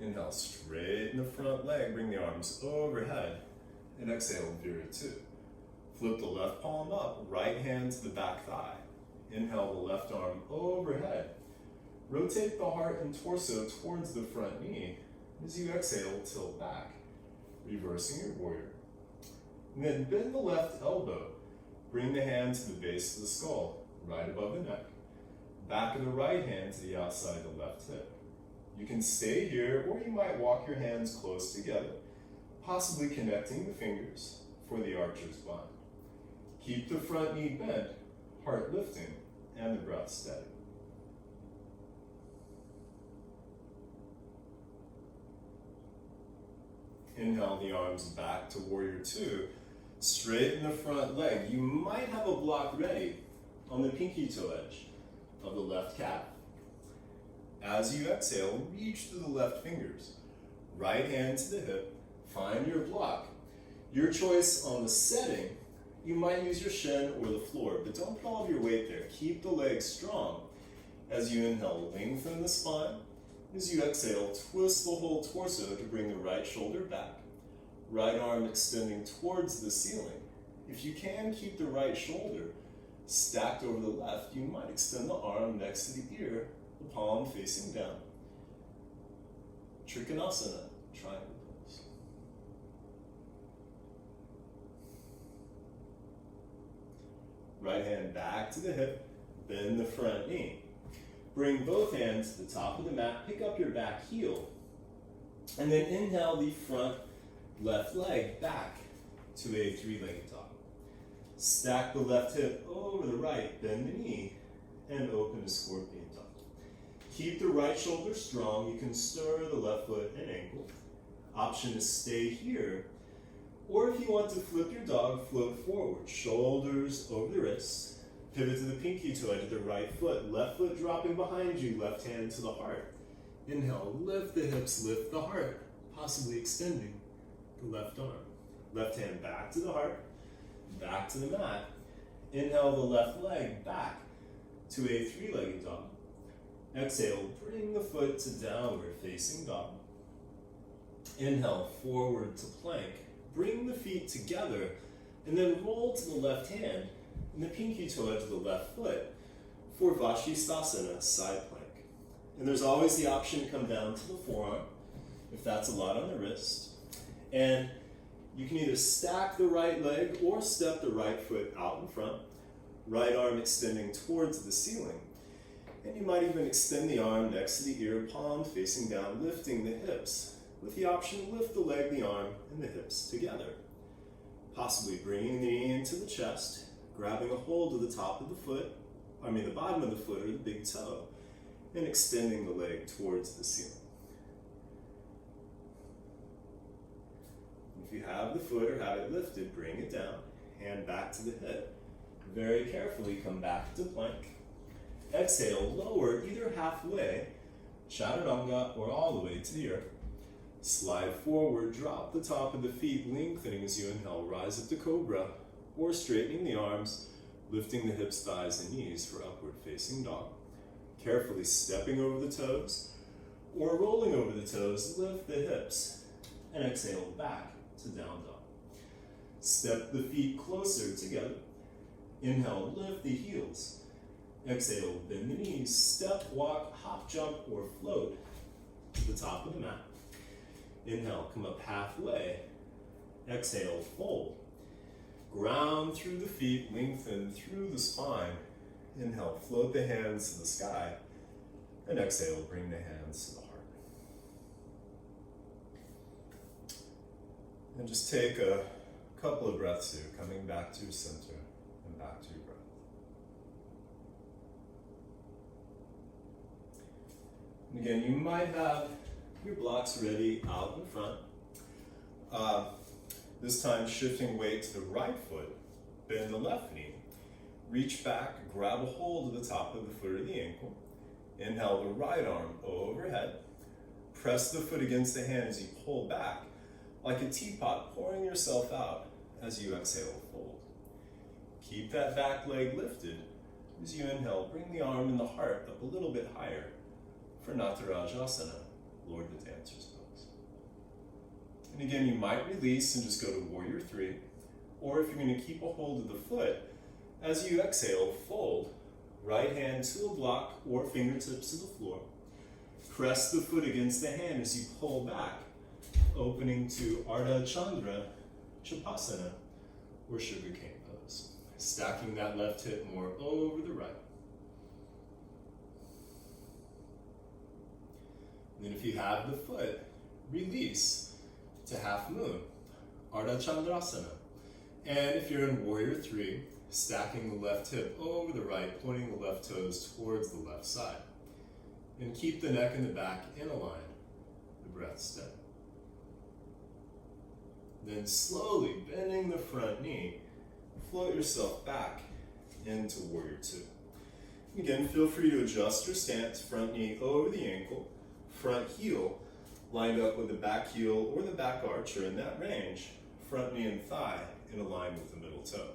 Inhale, straighten the front leg, bring the arms overhead. And exhale, Vira 2. Flip the left palm up, right hand to the back thigh. Inhale the left arm overhead. Rotate the heart and torso towards the front knee. As you exhale, tilt back, reversing your warrior. And then bend the left elbow. Bring the hand to the base of the skull, right above the neck. Back of the right hand to the outside of the left hip. You can stay here, or you might walk your hands close together, possibly connecting the fingers for the archer's bind. Keep the front knee bent, heart lifting, and the breath steady. Inhale the arms back to Warrior 2. Straighten the front leg. You might have a block ready on the pinky toe edge of the left calf. As you exhale, reach through the left fingers. Right hand to the hip. Find your block. Your choice on the setting, you might use your shin or the floor, but don't put all of your weight there. Keep the legs strong. As you inhale, lengthen the spine. As you exhale, twist the whole torso to bring the right shoulder back. Right arm extending towards the ceiling. If you can, keep the right shoulder stacked over the left. You might extend the arm next to the ear, the palm facing down. Trikonasana, triangle pose. Right hand back to the hip, bend the front knee. Bring both hands to the top of the mat, pick up your back heel, and then inhale the front left leg back to a three-legged dog. Stack the left hip over the right, bend the knee, and open to scorpion dog. Keep the right shoulder strong. You can stir the left foot and ankle. Option is stay here. Or if you want to flip your dog, float forward. Shoulders over the wrists. Pivot to the pinky toe edge of the right foot. Left foot dropping behind you, left hand to the heart. Inhale, lift the hips, lift the heart, possibly extending the left arm. Left hand back to the heart, back to the mat. Inhale the left leg back to a three-legged dog. Exhale, bring the foot to downward facing dog. Inhale, forward to plank. Bring the feet together and then roll to the left hand and the pinky toe edge of the left foot for Vashisthasana, side plank. And there's always the option to come down to the forearm. if that's a lot on the wrist. And you can either stack the right leg or step the right foot out in front, right arm extending towards the ceiling. And you might even extend the arm next to the ear, palm facing down, lifting the hips, with the option to lift the leg, the arm, and the hips together. Possibly bringing the knee into the chest, grabbing a hold of the top of the foot, the bottom of the foot or the big toe, and extending the leg towards the ceiling. If you have the foot or have it lifted, bring it down, hand back to the hip. Very carefully come back to plank. Exhale, lower either halfway, chaturanga, or all the way to the earth. Slide forward, drop the top of the feet, lengthening as you inhale, rise up to cobra, or straightening the arms, lifting the hips, thighs, and knees for upward facing dog. Carefully stepping over the toes, or rolling over the toes, lift the hips, and exhale back to down dog. Step the feet closer together. Inhale, lift the heels. Exhale, bend the knees, step, walk, hop, jump, or float to the top of the mat. Inhale, come up halfway. Exhale, fold. Ground through the feet, lengthen through the spine. Inhale, float the hands to the sky. And exhale, bring the hands to the heart. And just take a couple of breaths here, coming back to your center and back to your breath. And again, you might have your blocks ready out in front. This time shifting weight to the right foot, bend the left knee, reach back, grab a hold of the top of the foot or the ankle. Inhale the right arm overhead. Press the foot against the hand as you pull back, like a teapot pouring yourself out as you exhale, fold. Keep that back leg lifted. As you inhale, bring the arm and the heart up a little bit higher for Natarajasana, Lord the Dancer's pose. And again, you might release and just go to Warrior 3, or if you're going to keep a hold of the foot, as you exhale, fold, right hand to a block or fingertips to the floor. Press the foot against the hand as you pull back, opening to Ardha Chandra Chapasana, or sugarcane pose. Stacking that left hip more over the right. And then if you have the foot, release to half moon, Ardha Chandrasana. And if you're in Warrior 3, stacking the left hip over the right, pointing the left toes towards the left side. And keep the neck and the back in a line, the breath steady. Then slowly bending the front knee, float yourself back into Warrior 2. Again, feel free to adjust your stance, front knee over the ankle, front heel lined up with the back heel or the back arch, or in that range, front knee and thigh in a line with the middle toe.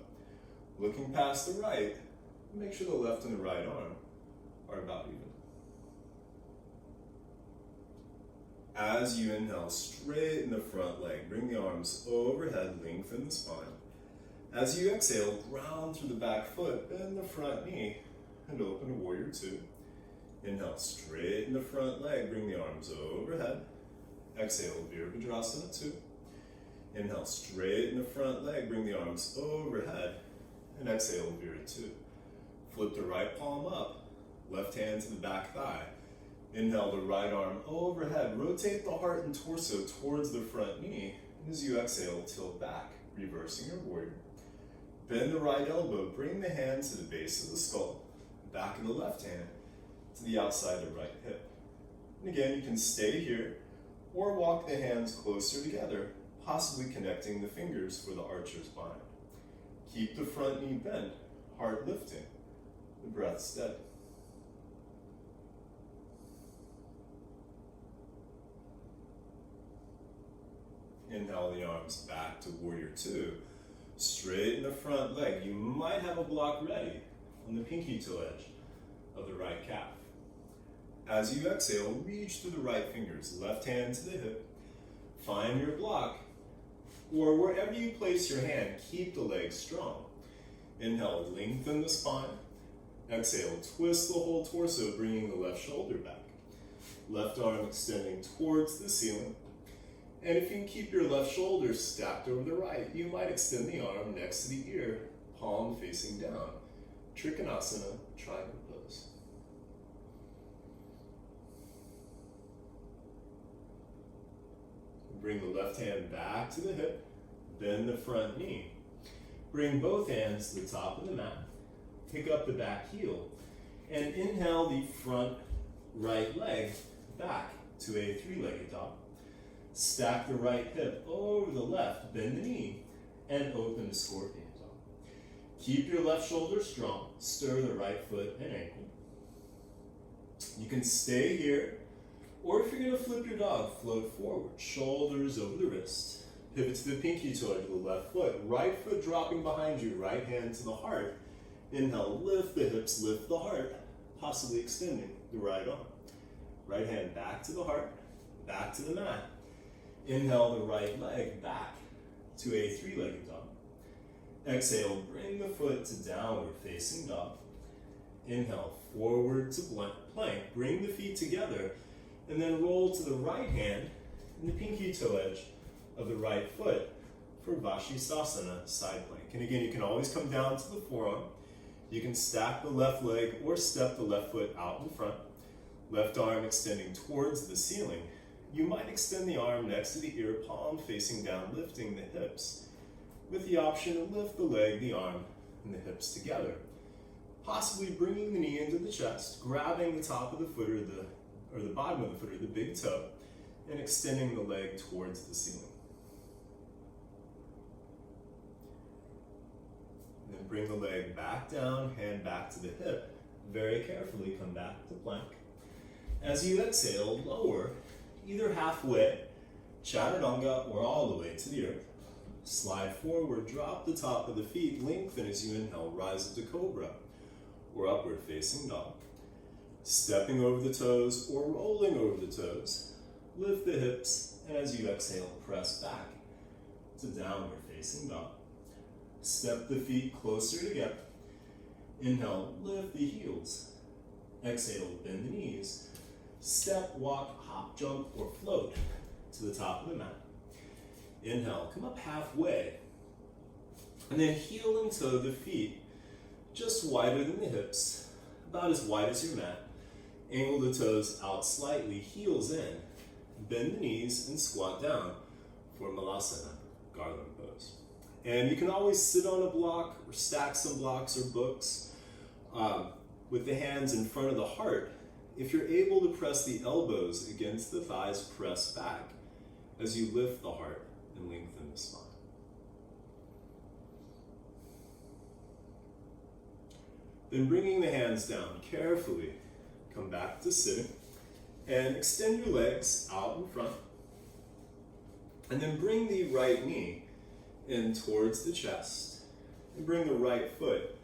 Looking past the right, make sure the left and the right arm are about even. As you inhale, straighten the front leg, bring the arms overhead, lengthen the spine. As you exhale, ground through the back foot, bend the front knee, and open to Warrior 2. Inhale, straighten the front leg, bring the arms overhead. Exhale, Virabhadrasana 2. Inhale, straighten the front leg, bring the arms overhead. And exhale, Vira 2. Flip the right palm up, left hand to the back thigh. Inhale the right arm overhead, rotate the heart and torso towards the front knee. And as you exhale, tilt back, reversing your warrior. Bend the right elbow, bring the hand to the base of the skull, back of the left hand to the outside of the right hip. And again, you can stay here or walk the hands closer together, possibly connecting the fingers for the archer's bind. Keep the front knee bent, heart lifting, the breath steady. Inhale the arms back to Warrior 2. Straighten the front leg. You might have a block ready on the pinky toe edge of the right calf. As you exhale, reach through the right fingers, left hand to the hip. Find your block, or wherever you place your hand, keep the legs strong. Inhale, lengthen the spine. Exhale, twist the whole torso, bringing the left shoulder back. Left arm extending towards the ceiling. And if you can keep your left shoulder stacked over the right, you might extend the arm next to the ear, palm facing down. Trikonasana, triangle pose. Bring the left hand back to the hip, bend the front knee. Bring both hands to the top of the mat. Pick up the back heel and inhale the front right leg back to a three-legged dog. Stack the right hip over the left, bend the knee, and open to scorpion dog. Keep your left shoulder strong. Stir the right foot and ankle. You can stay here, or if you're going to flip your dog, float forward, shoulders over the wrist. Pivot to the pinky toe to the left foot. Right foot dropping behind you, right hand to the heart. Inhale, lift the hips, lift the heart, possibly extending the right arm. Right hand back to the heart, back to the mat. Inhale the right leg back to a three-legged dog. Exhale, bring the foot to downward facing dog. Inhale, forward to plank. Bring the feet together and then roll to the right hand and the pinky toe edge of the right foot for Vashisthasana, side plank. And again, you can always come down to the forearm. You can stack the left leg or step the left foot out in front. Left arm extending towards the ceiling. You might extend the arm next to the ear, palm facing down, lifting the hips, with the option to lift the leg, the arm, and the hips together. Possibly bringing the knee into the chest, grabbing the top of the foot or the bottom of the foot or the big toe, and extending the leg towards the ceiling. Then bring the leg back down, hand back to the hip. Very carefully come back to plank. As you exhale, lower, either halfway, Chaturanga, or all the way to the earth. Slide forward, drop the top of the feet, lengthen as you inhale, rise up to Cobra, or upward facing dog. Stepping over the toes or rolling over the toes. Lift the hips, and as you exhale, press back to downward facing dog. Step the feet closer together. Inhale, lift the heels. Exhale, bend the knees. Step, walk, hop, jump, or float to the top of the mat. Inhale, come up halfway. And then heel and toe the feet just wider than the hips, about as wide as your mat. Angle the toes out slightly, heels in. Bend the knees and squat down for Malasana, garland pose. And you can always sit on a block or stack some blocks or books with the hands in front of the heart. If you're able to press the elbows against the thighs, press back as you lift the heart and lengthen the spine. Then bringing the hands down carefully, come back to sitting and extend your legs out in front. And then bring the right knee in towards the chest and bring the right foot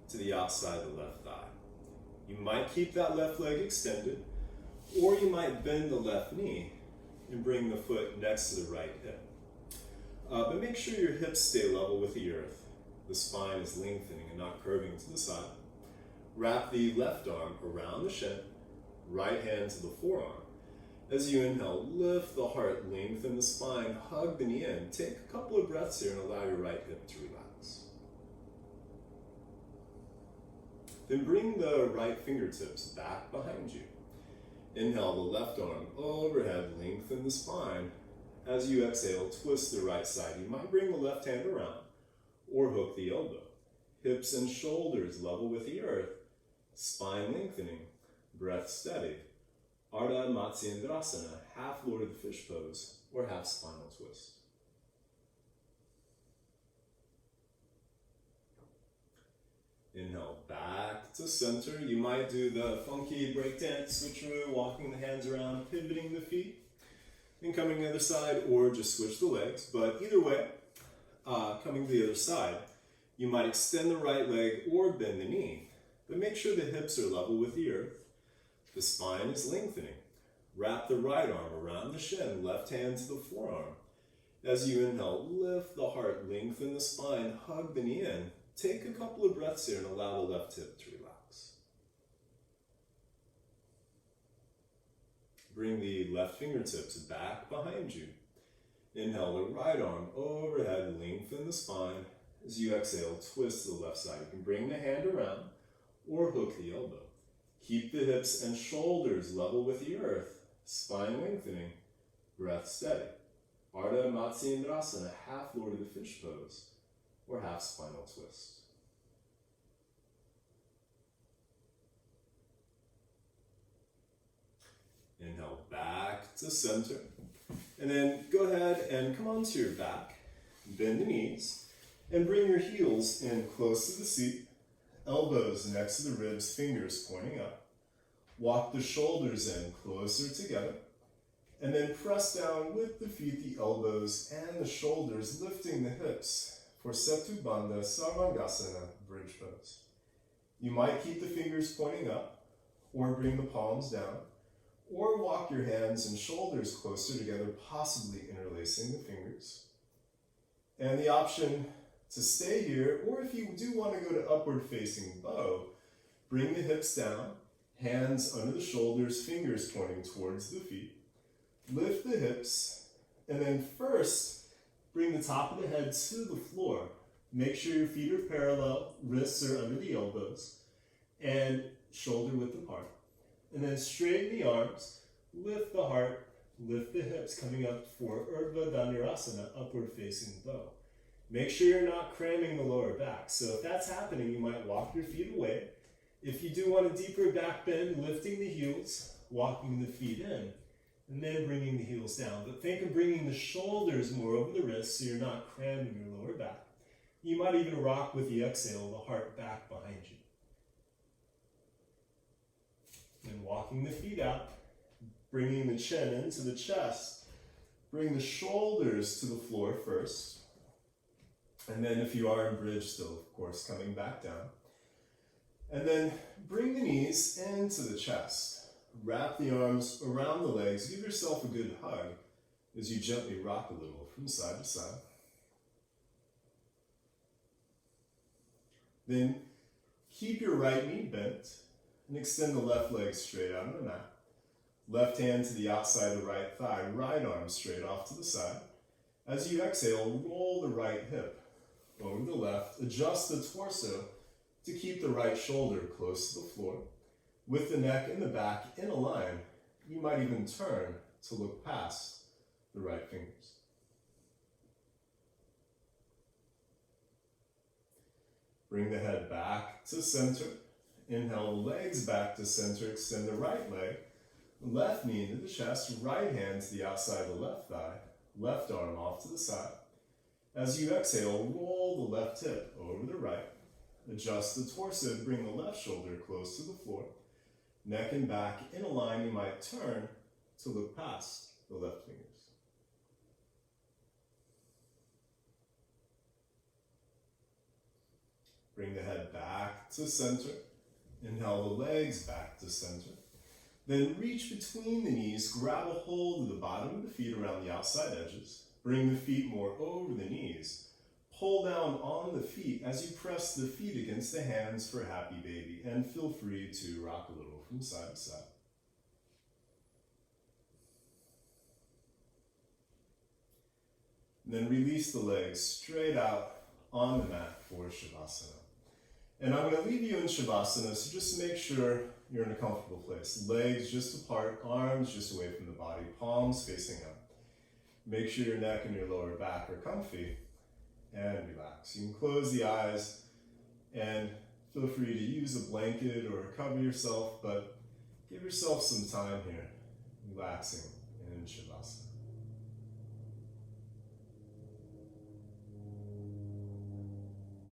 to the outside of the left thigh. You might keep that left leg extended, or you might bend the left knee and bring the foot next to the right hip. But make sure your hips stay level with the earth. The spine is lengthening and not curving to the side. Wrap the left arm around the shin, right hand to the forearm. As you inhale, lift the heart, lengthen the spine, hug the knee in. Take a couple of breaths here and allow your right hip to relax. Then bring the right fingertips back behind you. Inhale the left arm overhead, lengthen the spine. As you exhale, twist the right side. You might bring the left hand around or hook the elbow. Hips and shoulders level with the earth. Spine lengthening, breath steady. Ardha Matsyendrasana, half Lord of the Fish pose, or half spinal twist. Inhale, back to center. You might do the funky breakdance switcheroo, walking the hands around, pivoting the feet, then coming to the other side, or just switch the legs. But either way, coming to the other side, you might extend the right leg or bend the knee, but make sure the hips are level with the earth. The spine is lengthening. Wrap the right arm around the shin, left hand to the forearm. As you inhale, lift the heart, lengthen the spine, hug the knee in. Take a couple of breaths here and allow the left hip to relax. Bring the left fingertips back behind you. Inhale the right arm overhead, lengthen the spine. As you exhale, twist to the left side. You can bring the hand around or hook the elbow. Keep the hips and shoulders level with the earth, spine lengthening, breath steady. Ardha Matsyendrasana, half Lord of the Fish pose, or half spinal twist. Inhale back to center. And then go ahead and come onto your back, bend the knees, and bring your heels in close to the seat, elbows next to the ribs, fingers pointing up. Walk the shoulders in closer together, and then press down with the feet, the elbows, and the shoulders, lifting the hips for Setu Bandha Sarvangasana bridge pose. You might keep the fingers pointing up, or bring the palms down, or walk your hands and shoulders closer together, possibly interlacing the fingers. And the option to stay here, or if you do want to go to upward facing bow, bring the hips down, hands under the shoulders, fingers pointing towards the feet. Lift the hips, and then first, bring the top of the head to the floor. Make sure your feet are parallel, wrists are under the elbows, and shoulder width apart. And then straighten the arms, lift the heart, lift the hips, coming up for Urdhva Dhanurasana, upward facing bow. Make sure you're not cramming the lower back. So if that's happening, you might walk your feet away. If you do want a deeper back bend, lifting the heels, walking the feet in, and then bringing the heels down. But think of bringing the shoulders more over the wrists so you're not cramming your lower back. You might even rock with the exhale, the heart back behind you. Then walking the feet out, bringing the chin into the chest. Bring the shoulders to the floor first. And then if you are in bridge still, of course, coming back down. And then bring the knees into the chest. Wrap the arms around the legs. Give yourself a good hug as you gently rock a little from side to side. Then keep your right knee bent and extend the left leg straight out on the mat. Left hand to the outside of the right thigh, right arm straight off to the side. As you exhale, roll the right hip over the left. Adjust the torso to keep the right shoulder close to the floor. With the neck and the back in a line, you might even turn to look past the right fingers. Bring the head back to center. Inhale the legs back to center. Extend the right leg. Left knee into the chest. Right hand to the outside of the left thigh. Left arm off to the side. As you exhale, roll the left hip over the right. Adjust the torso to bring the left shoulder close to the floor. Neck and back in a line. You might turn to look past the left fingers. Bring the head back to center. Inhale the legs back to center. Then reach between the knees, grab a hold of the bottom of the feet around the outside edges. Bring the feet more over the knees. Pull down on the feet as you press the feet against the hands for happy baby, and feel free to rock a little from side to side. And then release the legs straight out on the mat for Shavasana. And I'm going to leave you in Shavasana, so just make sure you're in a comfortable place. Legs just apart, arms just away from the body, palms facing up. Make sure your neck and your lower back are comfy, and relax. You can close the eyes and feel free to use a blanket or cover yourself, but give yourself some time here, relaxing in Shavasana.